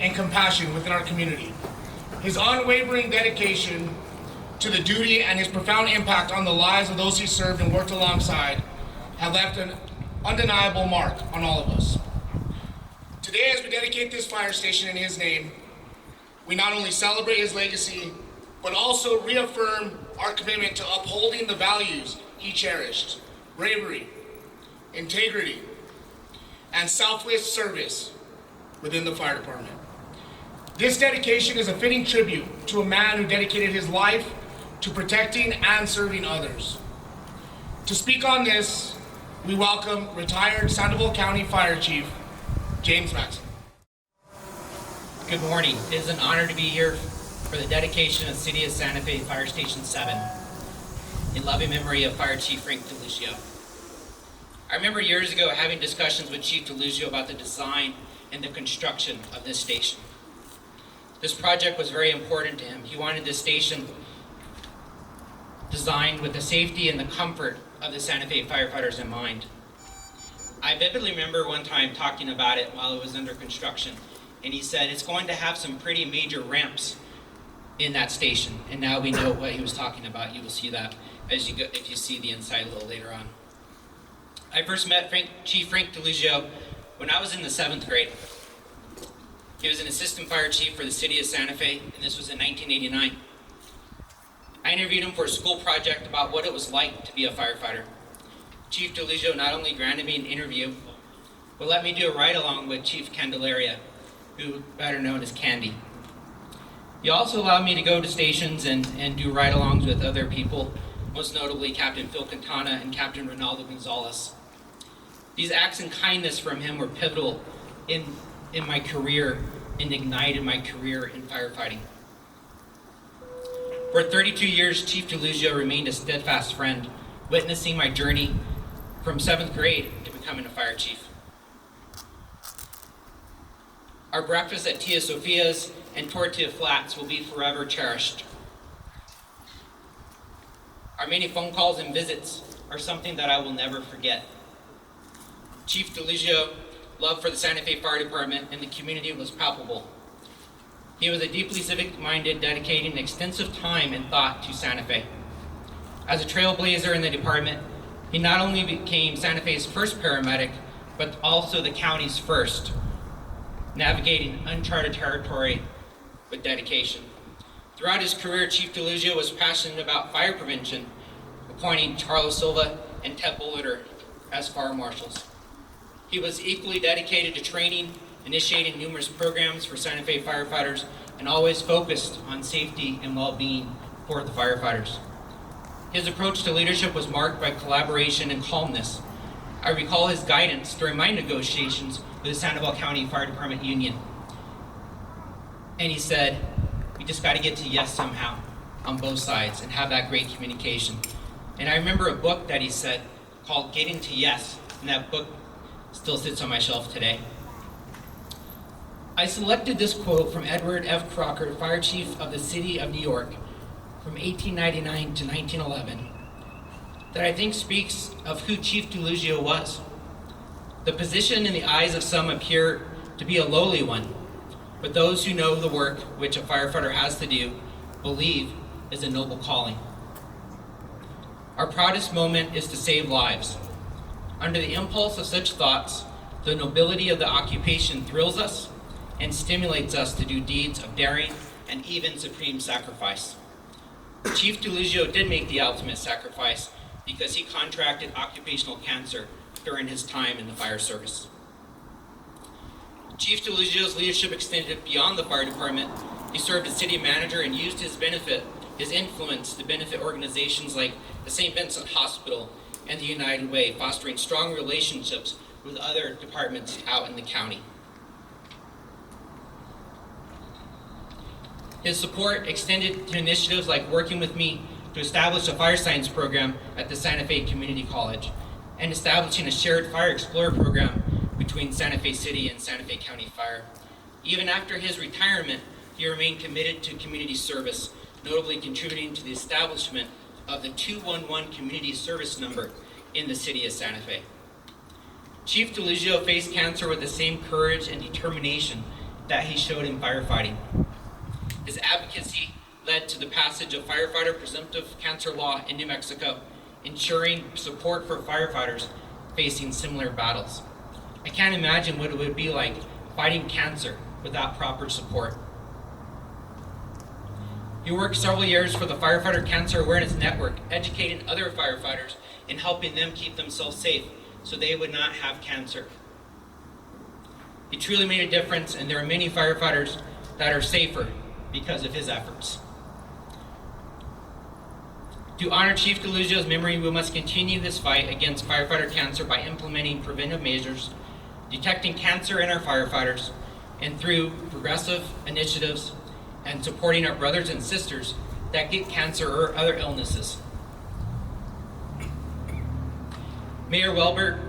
and compassion within our community. His unwavering dedication to the duty and his profound impact on the lives of those he served and worked alongside have left an undeniable mark on all of us. Today, as we dedicate this fire station in his name, we not only celebrate his legacy, but also reaffirm our commitment to upholding the values he cherished: bravery, integrity, and selfless service within the fire department. This dedication is a fitting tribute to a man who dedicated his life to protecting and serving others. To speak on this, we welcome retired Sandoval County Fire Chief, James Maxson. Good morning. It is an honor to be here for the dedication of the City of Santa Fe Fire Station 7 in loving memory of Fire Chief Frank DeLucio. I remember years ago having discussions with Chief DeLucio about the design and the construction of this station. This project was very important to him. He wanted this station designed with the safety and the comfort of the Santa Fe firefighters in mind. I vividly remember one time talking about it while it was under construction, and he said it's going to have some pretty major ramps in that station. And now we know what he was talking about. You will see that as you go, if you see the inside a little later on. I first met Chief Frank DeLucio when I was in the 7th grade. He was an assistant fire chief for the City of Santa Fe, and this was in 1989. I interviewed him for a school project about what it was like to be a firefighter. Chief DeLucio not only granted me an interview, but let me do a ride-along with Chief Candelaria, who better known as Candy. He also allowed me to go to stations and do ride-alongs with other people, most notably Captain Phil Quintana and Captain Ronaldo Gonzalez. These acts of kindness from him were pivotal in my career and ignited my career in firefighting. For 32 years, Chief DeLucio remained a steadfast friend, witnessing my journey from 7th grade to becoming a fire chief. Our breakfast at Tia Sophia's and Tortilla Flats will be forever cherished. Our many phone calls and visits are something that I will never forget. Chief DeLucio's love for the Santa Fe Fire Department and the community was palpable. He was a deeply civic-minded, dedicating extensive time and thought to Santa Fe. As a trailblazer in the department, he not only became Santa Fe's first paramedic, but also the county's first, navigating uncharted territory with dedication. Throughout his career, Chief DeLucio was passionate about fire prevention, appointing Charles Silva and Ted Bulliter as fire marshals. He was equally dedicated to training, initiating numerous programs for Santa Fe firefighters, and always focused on safety and well-being for the firefighters. His approach to leadership was marked by collaboration and calmness. I recall his guidance during my negotiations with the Sandoval County Fire Department Union. And he said, we just got to get to yes somehow on both sides and have that great communication. And I remember a book that he said called Getting to Yes, and that book still sits on my shelf today. I selected this quote from Edward F. Crocker, Fire Chief of the City of New York from 1899 to 1911, that I think speaks of who Chief DeLucio was. The position in the eyes of some appear to be a lowly one, but those who know the work which a firefighter has to do believe is a noble calling. Our proudest moment is to save lives. Under the impulse of such thoughts, the nobility of the occupation thrills us and stimulates us to do deeds of daring and even supreme sacrifice. Chief DeLucio did make the ultimate sacrifice because he contracted occupational cancer during his time in the fire service. Chief DeLucio's leadership extended beyond the fire department. He served as city manager and used his influence to benefit organizations like the St. Vincent Hospital and the United Way, fostering strong relationships with other departments out in the county. His support extended to initiatives like working with me to establish a fire science program at the Santa Fe Community College and establishing a shared Fire Explorer program between Santa Fe City and Santa Fe County Fire. Even after his retirement, he remained committed to community service, notably contributing to the establishment of the 211 community service number in the city of Santa Fe. Chief DeLucio faced cancer with the same courage and determination that he showed in firefighting. His advocacy led to the passage of firefighter presumptive cancer law in New Mexico, ensuring support for firefighters facing similar battles. I can't imagine what it would be like fighting cancer without proper support. He worked several years for the Firefighter Cancer Awareness Network, educating other firefighters and helping them keep themselves safe so they would not have cancer. He truly made a difference, and there are many firefighters that are safer because of his efforts. To honor Chief DeLuzio's memory, we must continue this fight against firefighter cancer by implementing preventive measures, detecting cancer in our firefighters, and through progressive initiatives and supporting our brothers and sisters that get cancer or other illnesses. Mayor Weber,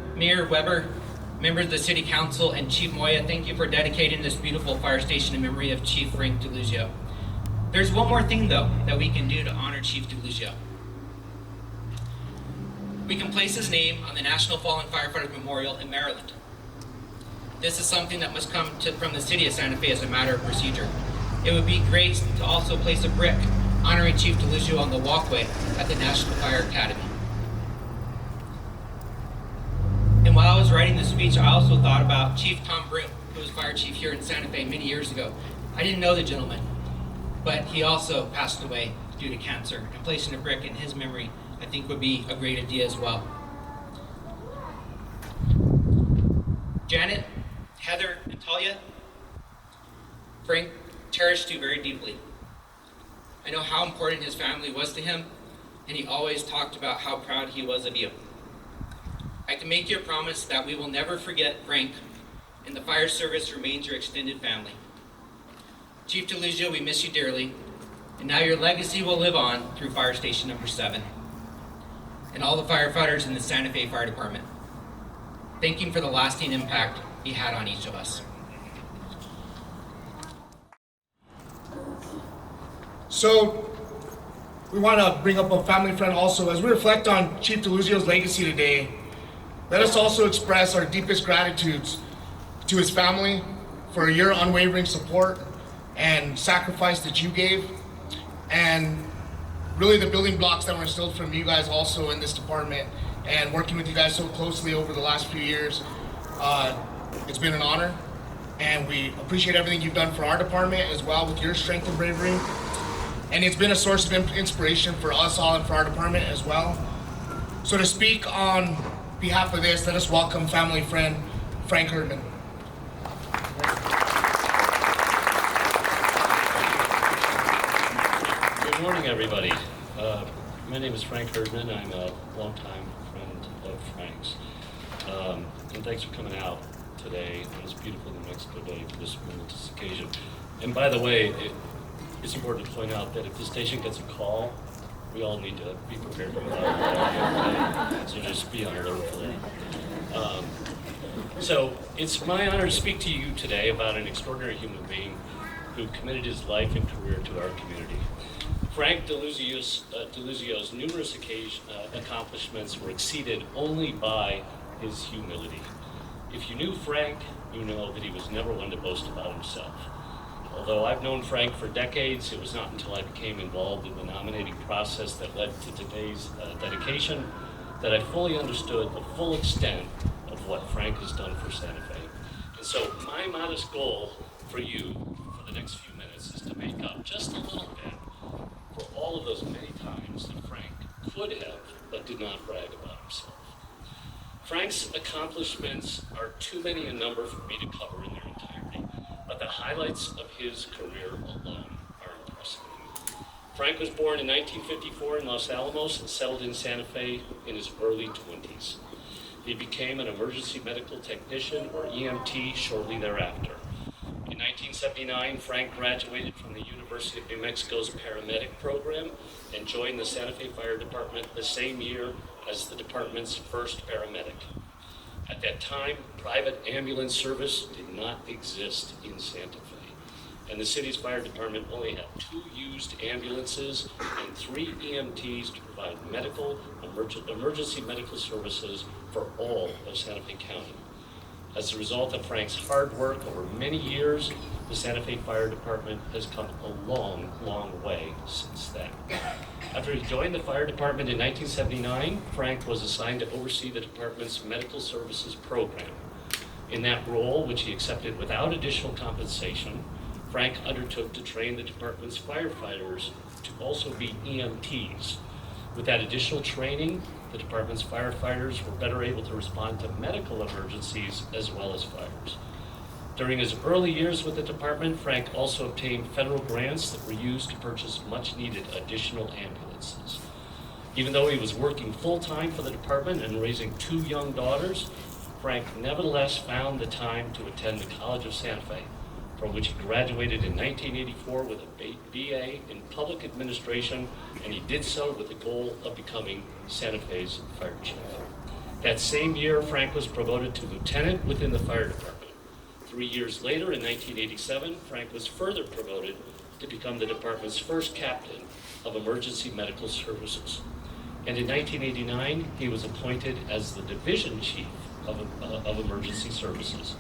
members of the City Council, and Chief Moya, thank you for dedicating this beautiful fire station in memory of Chief Frank DeLuzio. There's one more thing, though, that we can do to honor Chief DeLuzio. We can place his name on the National Fallen Firefighters Memorial in Maryland. This is something that must come from the City of Santa Fe as a matter of procedure. It would be great to also place a brick honoring Chief DeLuzio on the walkway at the National Fire Academy. And while I was writing this speech, I also thought about Chief Tom Broom, who was fire chief here in Santa Fe many years ago. I didn't know the gentleman, but he also passed away due to cancer, and placing a brick in his memory I think would be a great idea as well. Janet, Heather, and Talia, Frank cherished you very deeply. I know how important his family was to him, and he always talked about how proud he was of you. I can make you a promise that we will never forget Frank, and the fire service remains your extended family. Chief DeLuzio, we miss you dearly, and now your legacy will live on through Fire Station number 7 and all the firefighters in the Santa Fe Fire Department. Thank him for the lasting impact he had on each of us. So, we want to bring up a family friend also. As we reflect on Chief DeLuzio's legacy today, let us also express our deepest gratitudes to his family for your unwavering support and sacrifice that you gave, and really the building blocks that were instilled from you guys also in this department, and working with you guys so closely over the last few years. It's been an honor, and we appreciate everything you've done for our department as well with your strength and bravery. And it's been a source of inspiration for us all and for our department as well. So to speak on behalf of this, let us welcome family friend Frank Herdman. Good morning, everybody. My name is Frank Herdman. I'm a longtime friend of Frank's. And thanks for coming out today on this beautiful New Mexico day for this momentous occasion. And by the way, it's important to point out that if the station gets a call, we all need to be prepared for that. So just be on alert for that. So it's my honor to speak to you today about an extraordinary human being who committed his life and career to our community. Frank DeLuzio's numerous accomplishments were exceeded only by his humility. If you knew Frank, you know that he was never one to boast about himself. Although I've known Frank for decades, it was not until I became involved in the nominating process that led to today's dedication that I fully understood the full extent of what Frank has done for Santa Fe. And so my modest goal for you for the next few minutes is to make up just a little bit for all of those many times that Frank could have but did not brag about himself. Frank's accomplishments are too many a number for me to cover in their entirety, but the highlights of his career alone are impressive. Frank was born in 1954 in Los Alamos and settled in Santa Fe in his early 20s. He became an emergency medical technician, or EMT, shortly thereafter. In 1979, Frank graduated from the University of New Mexico's paramedic program and joined the Santa Fe Fire Department the same year as the department's first paramedic. At that time, private ambulance service did not exist in Santa Fe, and the city's fire department only had 2 used ambulances and 3 EMTs to provide emergency medical services for all of Santa Fe County. As a result of Frank's hard work over many years, the Santa Fe Fire Department has come a long, long way since then. After he joined the fire department in 1979, Frank was assigned to oversee the department's medical services program. In that role, which he accepted without additional compensation, Frank undertook to train the department's firefighters to also be EMTs. With that additional training, the department's firefighters were better able to respond to medical emergencies as well as fires. During his early years with the department, Frank also obtained federal grants that were used to purchase much-needed additional ambulances. Even though he was working full-time for the department and raising 2 young daughters, Frank nevertheless found the time to attend the College of Santa Fe, from which he graduated in 1984 with a BA in public administration, and he did so with the goal of becoming Santa Fe's fire chief. That same year, Frank was promoted to lieutenant within the fire department. 3 years later, in 1987, Frank was further promoted to become the department's first captain of emergency medical services. And in 1989, he was appointed as the division chief of emergency services.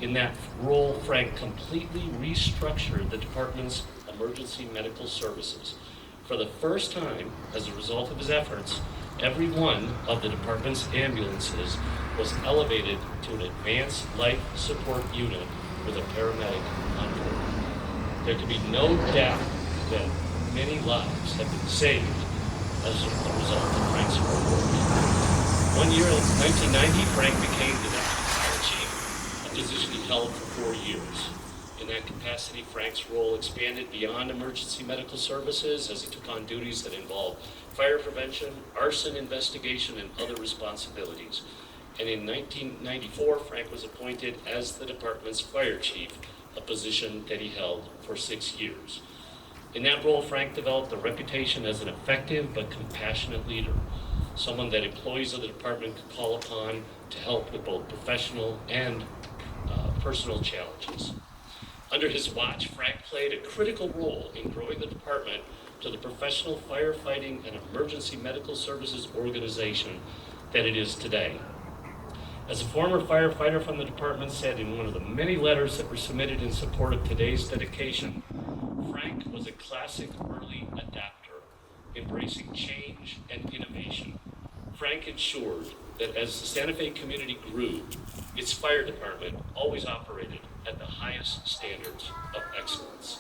In that role, Frank completely restructured the department's emergency medical services. For the first time, as a result of his efforts, every one of the department's ambulances was elevated to an advanced life support unit with a paramedic on board. There can be no doubt that many lives have been saved as a result of Frank's hard work. One year in 1990, Frank became the deputy fire chief, a position he held for 4 years. In that capacity, Frank's role expanded beyond emergency medical services as he took on duties that involved fire prevention, arson investigation, and other responsibilities. And in 1994, Frank was appointed as the department's fire chief, a position that he held for 6 years. In that role, Frank developed a reputation as an effective but compassionate leader, someone that employees of the department could call upon to help with both professional and personal challenges. Under his watch, Frank played a critical role in growing the department to the professional firefighting and emergency medical services organization that it is today. As a former firefighter from the department said in one of the many letters that were submitted in support of today's dedication, Frank was a classic early adapter, embracing change and innovation. Frank ensured that as the Santa Fe community grew, its fire department always operated at the highest standards of excellence.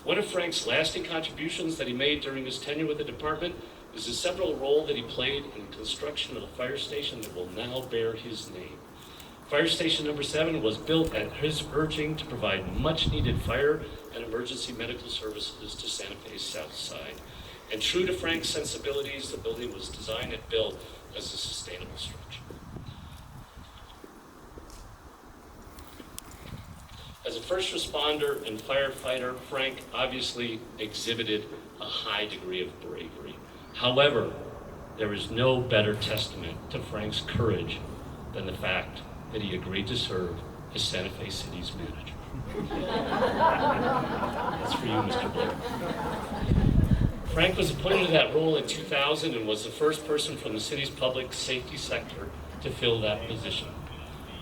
One of Frank's lasting contributions that he made during his tenure with the department is the seminal role that he played in the construction of the fire station that will now bear his name. Fire Station number 7 was built at his urging to provide much-needed fire and emergency medical services to Santa Fe's south side. And true to Frank's sensibilities, the building was designed and built as a sustainable structure. As a first responder and firefighter, Frank obviously exhibited a high degree of bravery. However, there is no better testament to Frank's courage than the fact that he agreed to serve as Santa Fe City's manager. That's for you, Mr. Blair. Frank was appointed to that role in 2000 and was the first person from the city's public safety sector to fill that position.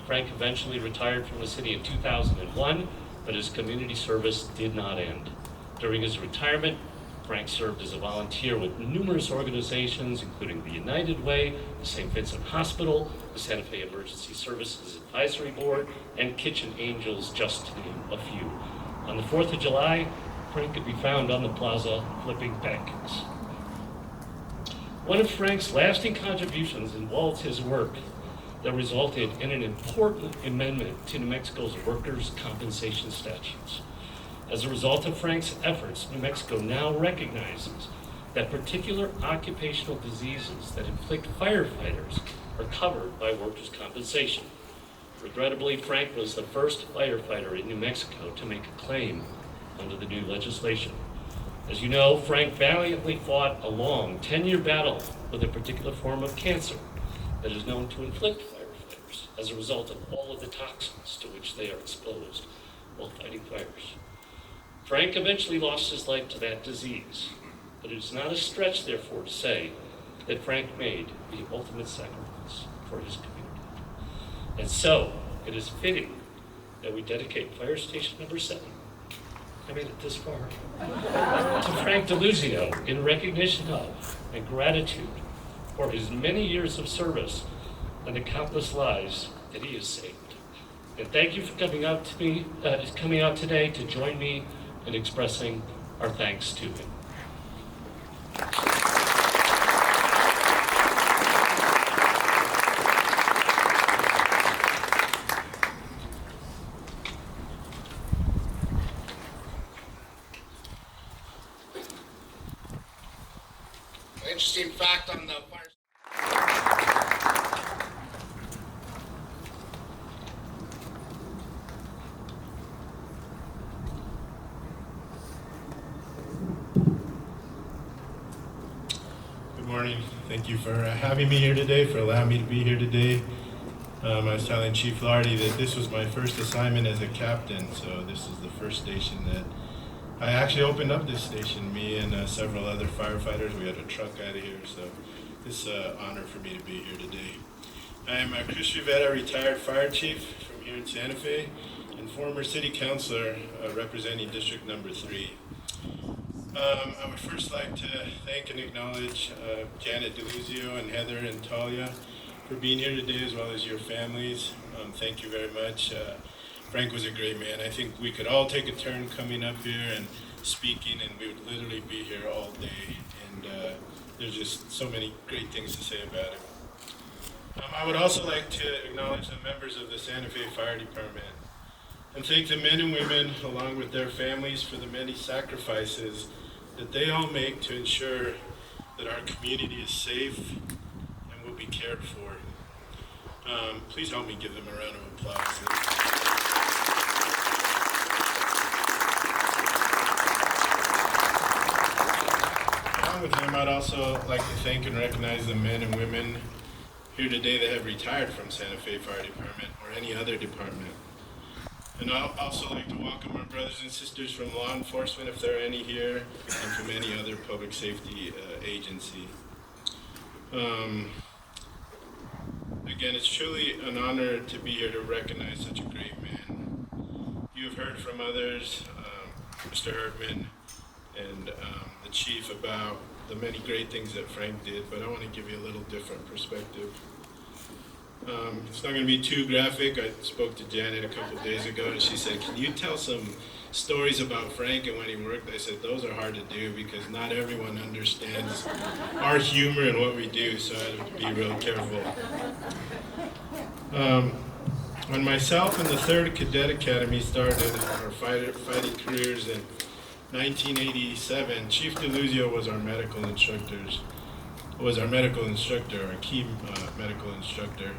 Frank eventually retired from the city in 2001, but his community service did not end. During his retirement, Frank served as a volunteer with numerous organizations, including the United Way, the St. Vincent Hospital, the Santa Fe Emergency Services Advisory Board, and Kitchen Angels, just to name a few. On the 4th of July, Frank could be found on the plaza flipping pancakes. One of Frank's lasting contributions involved his work that resulted in an important amendment to New Mexico's workers' compensation statutes. As a result of Frank's efforts, New Mexico now recognizes that particular occupational diseases that inflict firefighters are covered by workers' compensation. Regrettably, Frank was the first firefighter in New Mexico to make a claim under the new legislation. As you know, Frank valiantly fought a long 10-year battle with a particular form of cancer that is known to inflict firefighters as a result of all of the toxins to which they are exposed while fighting fires. Frank eventually lost his life to that disease, but it is not a stretch, therefore, to say that Frank made the ultimate sacrifice for his community. And so, it is fitting that we dedicate Fire Station number 7, I made it this far, to Frank DeLuzio in recognition of and gratitude for his many years of service and the countless lives that he has saved. And thank you for coming out today to join me in expressing our thanks to him. Interesting fact on the fire. Good morning. Thank you for having me here today, for allowing me to be here today. I was telling Chief Lardy that this was my first assignment as a captain, so this is the first station that I actually opened up this station. Me and several other firefighters, we had a truck out of here, so it's an honor for me to be here today. I am Chris Rivetta, retired fire chief from here in Santa Fe, and former city councilor representing District Number 3. I would first like to thank and acknowledge Janet DeLuzio and Heather and Talia for being here today, as well as your families. Thank you very much. Frank was a great man. I think we could all take a turn coming up here and speaking, and we would literally be here all day. And there's just so many great things to say about him. I would also like to acknowledge the members of the Santa Fe Fire Department and thank the men and women, along with their families, for the many sacrifices that they all make to ensure that our community is safe and will be cared for. Please help me give them a round of applause. Along with them, I'd also like to thank and recognize the men and women here today that have retired from Santa Fe Fire Department or any other department. And I'd also like to welcome our brothers and sisters from law enforcement, if there are any here, and from any other public safety agency. Again, it's truly an honor to be here to recognize such a great man. You have heard from others, Mr. Herdman and the chief, about the many great things that Frank did, but I want to give you a little different perspective. It's not going to be too graphic. I spoke to Janet a couple of days ago, and she said, "Can you tell some stories about Frank and when he worked?" I said, "Those are hard to do because not everyone understands our humor and what we do, so I have to be real careful." When myself and the 3rd Cadet Academy started our fighting careers in 1987, Chief DeLuzio was our medical instructor, our key medical instructor.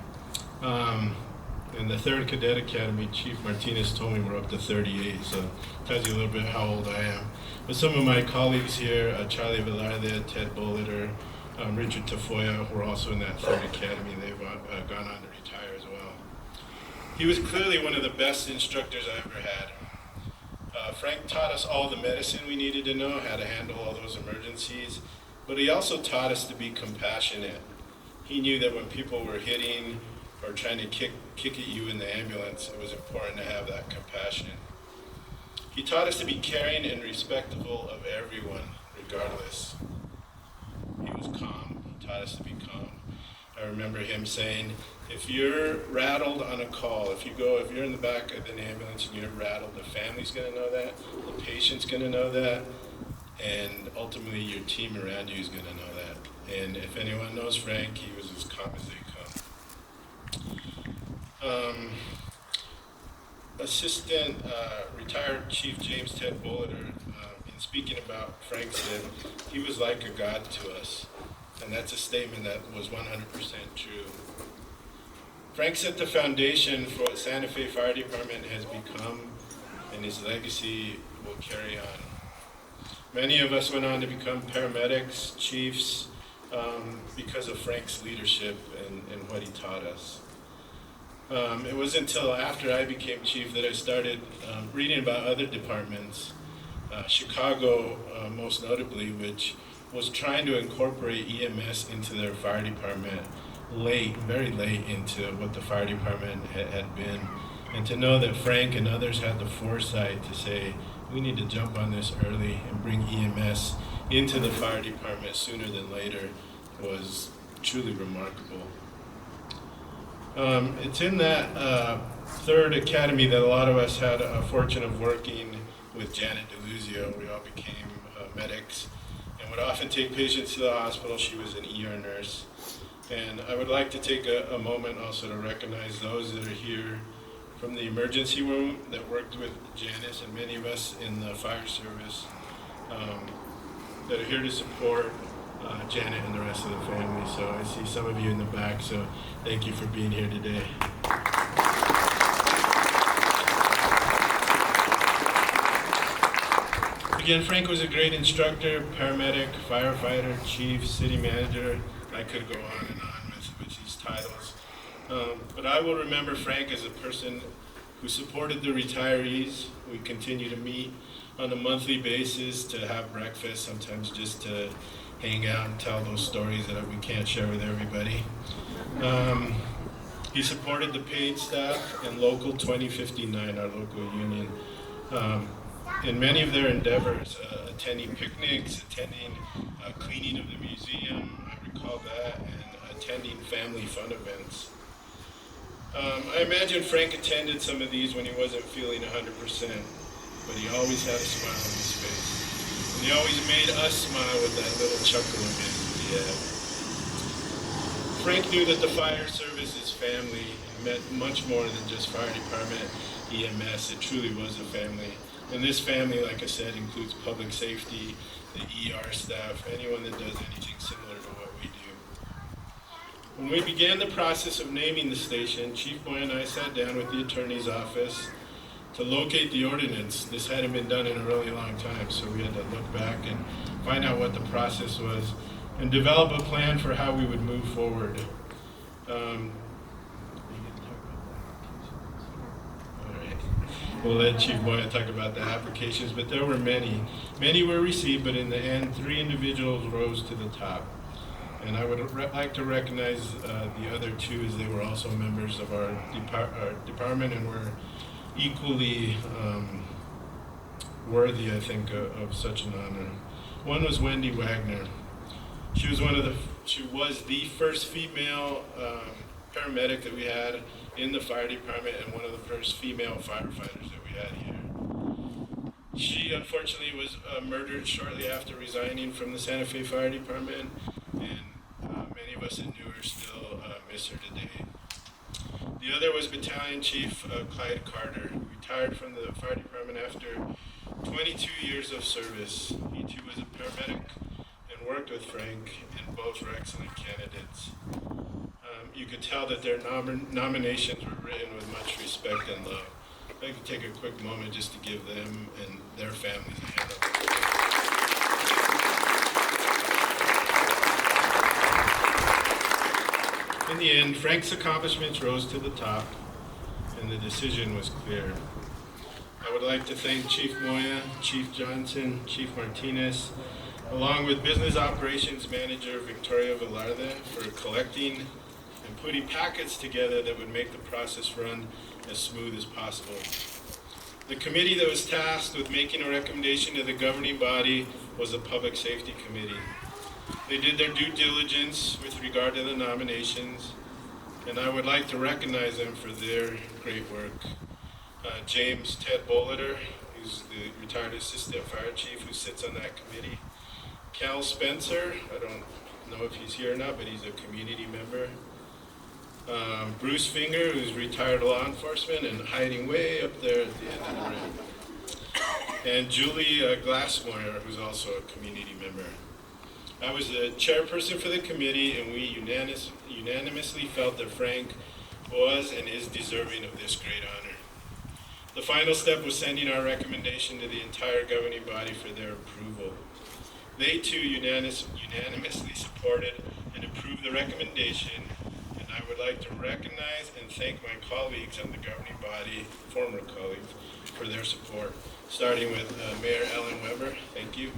In the 3rd Cadet Academy, Chief Martinez told me we're up to 38, so tells you a little bit how old I am. But some of my colleagues here, Charlie Velarde, Ted Boliter, Richard Tafoya, were also in that 3rd Academy. They've gone on to retire as well. He was clearly one of the best instructors I ever had. Frank taught us all the medicine we needed to know, how to handle all those emergencies, but he also taught us to be compassionate. He knew that when people were hitting or trying to kick at you in the ambulance, it was important to have that compassion. He taught us to be caring and respectful of everyone, regardless. He was calm. He taught us to be calm. I remember him saying, if you're rattled on a call, if you're in the back of an ambulance and you're rattled, the family's going to know that, the patient's going to know that, and ultimately your team around you is going to know that. And if anyone knows Frank, he was as calm as they come. Assistant retired Chief James Ted Boliter, in speaking about Frank, said he was like a god to us. And that's a statement that was 100% true. Frank set the foundation for what Santa Fe Fire Department has become, and his legacy will carry on. Many of us went on to become paramedics, chiefs, because of Frank's leadership and what he taught us. It was until after I became chief that I started reading about other departments, Chicago most notably, which was trying to incorporate EMS into their fire department late, very late into what the fire department had been. And to know that Frank and others had the foresight to say, we need to jump on this early and bring EMS into the fire department sooner than later was truly remarkable. It's in that third academy that a lot of us had a fortune of working with Janet DeLuzio. We all became medics and would often take patients to the hospital. She was an ER nurse. And I would like to take a moment also to recognize those that are here from the emergency room that worked with Janice and many of us in the fire service that are here to support Janet and the rest of the family. So I see some of you in the back, so thank you for being here today. Again, Frank was a great instructor, paramedic, firefighter, chief, city manager. I could go on and on with these titles. But I will remember Frank as a person who supported the retirees. We continue to meet on a monthly basis to have breakfast, sometimes just to hang out and tell those stories that we can't share with everybody. He supported the paid staff and Local 2059, our local union, in many of their endeavors, attending picnics, attending cleaning of the museum, I recall that, and attending family fun events. I imagine Frank attended some of these when he wasn't feeling 100%, but he always had a smile on his face. And he always made us smile with that little chuckle of his that he had. Frank knew that the fire service is family and meant much more than just fire department, EMS. It truly was a family. And this family, like I said, includes public safety, the ER staff, anyone that does anything similar to what we do. When we began the process of naming the station, Chief Moya and I sat down with the attorney's office to locate the ordinance. This hadn't been done in a really long time, so we had to look back and find out what the process was and develop a plan for how we would move forward. We'll let Chief Moya talk about the applications, but there were many. Many were received, but in the end, 3 individuals rose to the top. And I would like to recognize the other 2 as they were also members of our department and were equally worthy, I think, of such an honor. One was Wendy Wagner. She was the first female paramedic that we had in the fire department and one of the first female firefighters that we had here. She unfortunately was murdered shortly after resigning from the Santa Fe Fire Department, and many of us that knew her still miss her today. The other was Battalion Chief Clyde Carter, who retired from the fire department after 22 years of service. He too was a paramedic and worked with Frank, and both were excellent candidates. You could tell that their nominations were written with much respect and love. I'd like to take a quick moment just to give them and their families a hand up. In the end, Frank's accomplishments rose to the top, and the decision was clear. I would like to thank Chief Moya, Chief Johnson, Chief Martinez, along with Business Operations Manager Victoria Velarde for collecting and putting packets together that would make the process run as smooth as possible. The committee that was tasked with making a recommendation to the governing body was the Public Safety Committee. They did their due diligence with regard to the nominations, and I would like to recognize them for their great work. James Ted Boliter, who's the retired Assistant Fire Chief who sits on that committee. Cal Spencer, I don't know if he's here or not, but he's a community member. Bruce Finger, who's retired law enforcement and hiding way up there at the end of the room. And Julie Glassmoyer, who's also a community member. I was the chairperson for the committee, and we unanimously felt that Frank was and is deserving of this great honor. The final step was sending our recommendation to the entire governing body for their approval. They too unanimously supported and approved the recommendation, and I would like to recognize and thank my colleagues on the governing body, former colleagues, for their support, starting with Mayor Ellen Weber, thank you.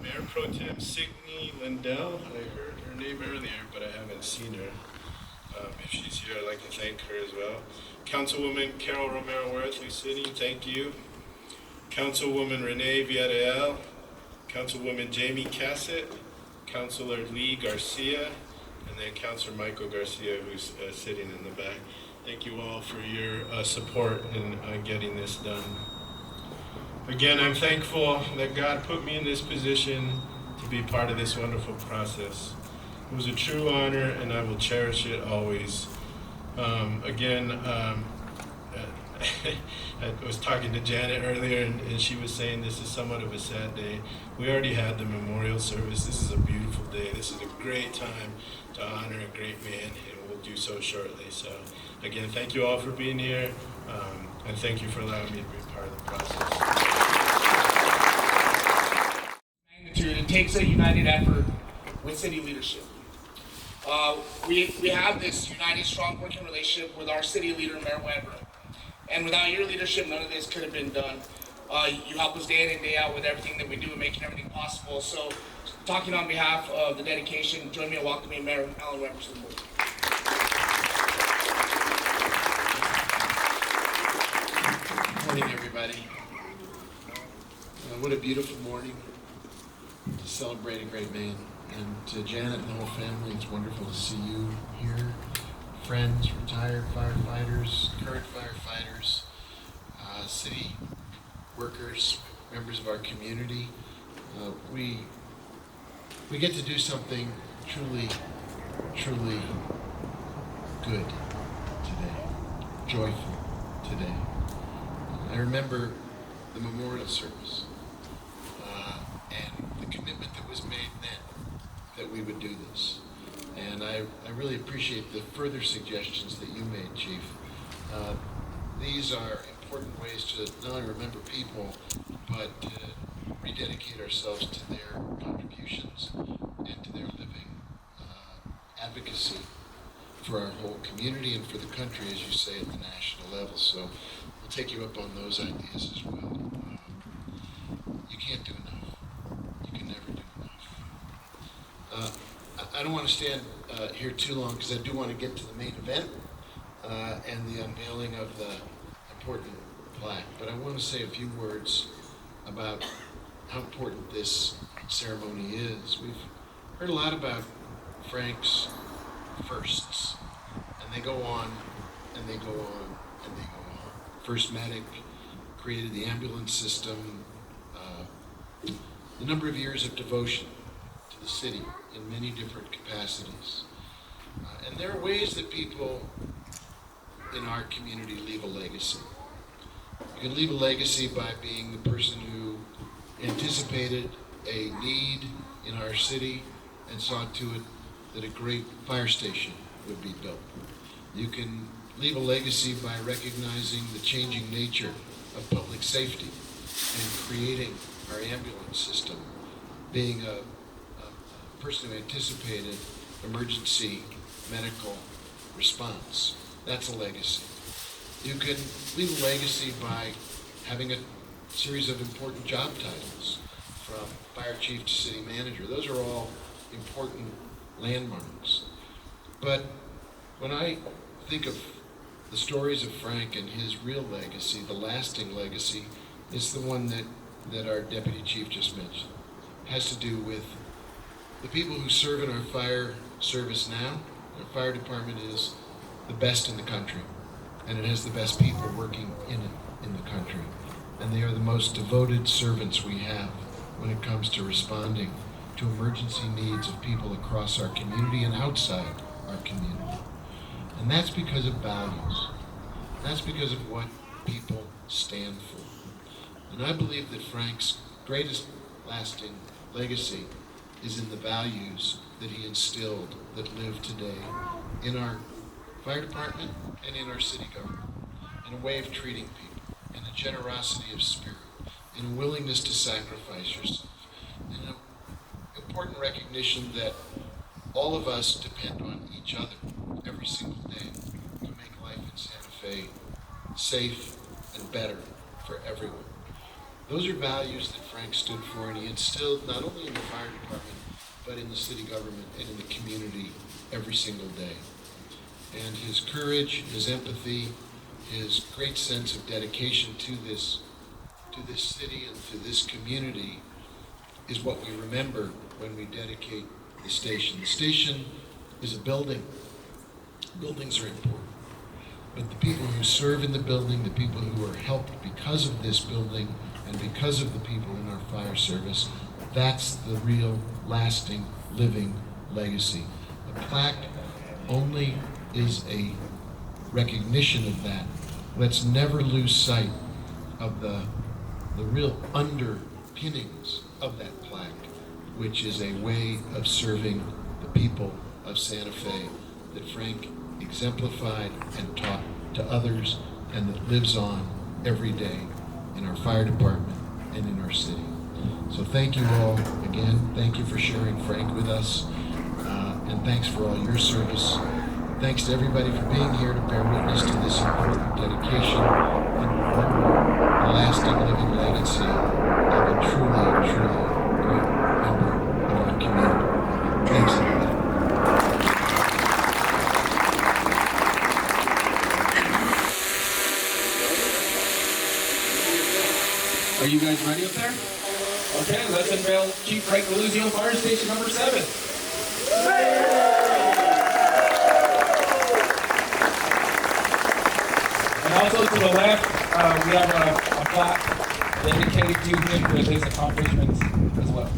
Mayor Pro Tem Signe Lindell. I heard her name earlier, but I haven't seen her. If she's here, I'd like to thank her as well. Councilwoman Carol Romero Worthley City, thank you. Councilwoman Renee Villarreal, Councilwoman Jamie Cassett, Councilor Lee Garcia, and then Councilor Michael Garcia, who's sitting in the back. Thank you all for your support in getting this done. Again, I'm thankful that God put me in this position to be part of this wonderful process. It was a true honor, and I will cherish it always. I was talking to Janet earlier, and she was saying this is somewhat of a sad day. We already had the memorial service. This is a beautiful day. This is a great time to honor a great man, and we'll do so shortly. So, again, thank you all for being here, and thank you for allowing me to be part of the process. It takes a united effort with city leadership. We have this united, strong working relationship with our city leader, Mayor Weber. And without your leadership, none of this could have been done. You help us day in and day out with everything that we do and making everything possible. So, talking on behalf of the dedication, join me in welcoming Mayor Alan Weber to the board. Good morning, everybody. What a beautiful morning to celebrate a great man. And to Janet and the whole family, it's wonderful to see you here. Friends, retired firefighters, current firefighters, city workers, members of our community. We get to do something truly good today, joyful today. I remember the memorial service and the commitment that was made then that we would do this. And I really appreciate the further suggestions that you made, Chief. These are important ways to not only remember people, but to rededicate ourselves to their contributions and to their living advocacy for our whole community and for the country, as you say, at the national level. So we'll take you up on those ideas as well. You can't do enough. You can never do enough. I don't want to stand here too long because I do want to get to the main event and the unveiling of the important plaque. But I want to say a few words about how important this ceremony is. We've heard a lot about Frank's firsts, and they go on, and they go on, and they go on. First medic, created the ambulance system, the number of years of devotion to the city in many different capacities. And there are ways that people in our community leave a legacy. You can leave a legacy by being the person who anticipated a need in our city and saw to it that a great fire station would be built. You can leave a legacy by recognizing the changing nature of public safety and creating our ambulance system, being a person who anticipated emergency medical response. That's a legacy. You can leave a legacy by having a series of important job titles, from fire chief to city manager. Those are all important landmarks. But when I think of the stories of Frank and his real legacy, the lasting legacy, it's the one that our deputy chief just mentioned. It has to do with the people who serve in our fire service now. Our fire department is the best in the country, and it has the best people working in it in the country. And they are the most devoted servants we have when it comes to responding to emergency needs of people across our community and outside our community. And that's because of values. That's because of what people stand for. And I believe that Frank's greatest lasting legacy is in the values that he instilled that live today in our fire department and in our city government, in a way of treating people, in a generosity of spirit, in a willingness to sacrifice yourself, in an important recognition that all of us depend on each other every single day to make life in Santa Fe safe and better for everyone. Those are values that Frank stood for, and he instilled not only in the fire department, but in the city government and in the community every single day. And his courage, his empathy, his great sense of dedication to this city and to this community is what we remember when we dedicate the station. The station is a building. Buildings are important. But the people who serve in the building, the people who are helped because of this building and because of the people in our fire service, that's the real, lasting, living legacy. The plaque only is a recognition of that. Let's never lose sight of the real underpinnings of that plaque, which is a way of serving the people of Santa Fe that Frank exemplified and taught to others, and that lives on every day in our fire department and in our city. So thank you all again. Thank you for sharing Frank with us, and thanks for all your service. Thanks to everybody for being here to bear witness to this important dedication and the lasting living legacy of a truly, truly great member of our community. Thanks, everybody. Are you guys ready up there? Okay, let's unveil Chief Frank Deluzio, Fire Station number 7. And also to the left, we have a plaque dedicated to him with his accomplishments as well.